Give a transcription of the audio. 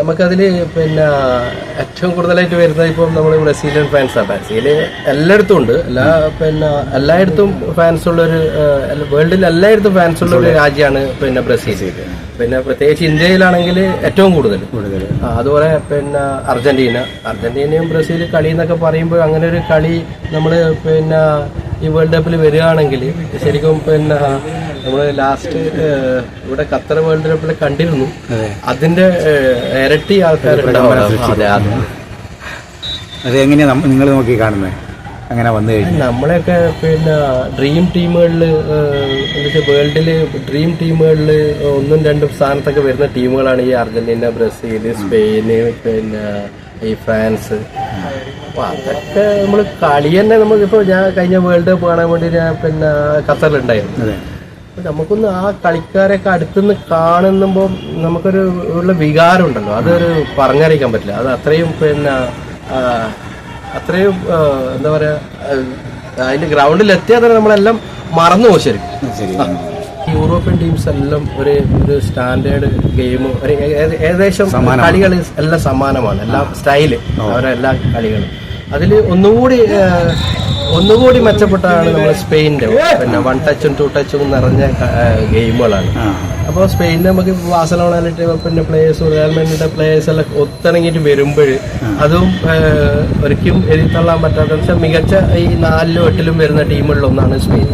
നമുക്കതിൽ പിന്നെ ഏറ്റവും കൂടുതലായിട്ട് വരുന്നത് ഇപ്പം നമ്മൾ ബ്രസീലിയൻ ഫാൻസാണ്. ബ്രസീൽ എല്ലായിടത്തും ഉണ്ട്, എല്ലായിടത്തും ഫാൻസ് ഉള്ളൊരു വേൾഡിൽ എല്ലായിടത്തും ഫാൻസ് ഉള്ള ഒരു രാജ്യമാണ് പിന്നെ ബ്രസീൽ. പിന്നെ പ്രത്യേകിച്ച് ഇന്ത്യയിലാണെങ്കിൽ ഏറ്റവും കൂടുതൽ. അതുപോലെ പിന്നെ അർജന്റീനയും ബ്രസീൽ കളി എന്നൊക്കെ പറയുമ്പോൾ അങ്ങനെ ഒരു കളി നമ്മൾ പിന്നെ ഈ വേൾഡ് കപ്പിൽ വരികയാണെങ്കിൽ ശരിക്കും പിന്നെ നമ്മൾ ലാസ്റ്റ് ഇവിടെ ഖത്തർ വേൾഡ് കപ്പിൽ കണ്ടിരുന്നു. അതിന്റെ ഇരട്ടി ആൾക്കാരുണ്ടാവും. അത് എങ്ങനെയാ നിങ്ങൾ നോക്കി കാണുന്നത്? അങ്ങനെ വന്നു കഴിഞ്ഞാൽ നമ്മളെയൊക്കെ പിന്നെ ഡ്രീം ടീമുകളിൽ വേൾഡില് ഡ്രീം ടീമുകളിൽ 1ഉം 2ഉം സ്ഥാനത്തൊക്കെ വരുന്ന ടീമുകളാണ് ഈ അർജന്റീന, ബ്രസീൽ, സ്പെയിന്, പിന്നെ ഈ ഫ്രാൻസ്. അപ്പൊ അതൊക്കെ നമ്മൾ കളി തന്നെ നമുക്കിപ്പോൾ ഞാൻ കഴിഞ്ഞ വേൾഡ് കപ്പ് കാണാൻ വേണ്ടി ഞാൻ പിന്നെ ഖത്തറിലുണ്ടായിരുന്നു. അപ്പൊ നമുക്കൊന്ന് ആ കളിക്കാരൊക്കെ അടുത്തുനിന്ന് കാണുമ്പോൾ നമുക്കൊരു ഉള്ള വികാരം ഉണ്ടല്ലോ, അതൊരു പറഞ്ഞറിയിക്കാൻ പറ്റില്ല. അത് അത്രയും പിന്നെ അത്രയും എന്താ പറയാ, അതിന്റെ ഗ്രൗണ്ടിൽ എത്തിയാൽ തന്നെ നമ്മളെല്ലാം മറന്നു പോകും ശരിക്കും. യൂറോപ്യൻ ടീംസ് എല്ലാം ഒരു സ്റ്റാൻഡേർഡ് ഗെയിം, ഏകദേശം കളികൾ എല്ലാം സമാനമാണ്, എല്ലാം സ്റ്റൈല് അവരെ എല്ലാ കളികളും. അതിൽ ഒന്നുകൂടി മെച്ചപ്പെട്ടാണ് നമ്മൾ സ്പെയിനിന്റെ പിന്നെ 1 ടച്ചും 2 ടച്ചും നിറഞ്ഞ ഗെയിമുകളാണ്. അപ്പോൾ സ്പെയിനിൽ നമുക്ക് ബാഴ്സലോണയിലിട്ട് പിന്നെ പ്ലേയേഴ്സ്, റിയൽ മാഡ്രിഡിന്റെ പ്ലേയേഴ്സ് എല്ലാം ഒത്തിണങ്ങിയിട്ട് വരുമ്പോൾ അതും ഒരിക്കലും എഴുതിത്തള്ളാൻ പറ്റാത്ത മികച്ച ഈ 4ലും 8ലും വരുന്ന ടീമുകളിൽ ഒന്നാണ് സ്പെയിൻ.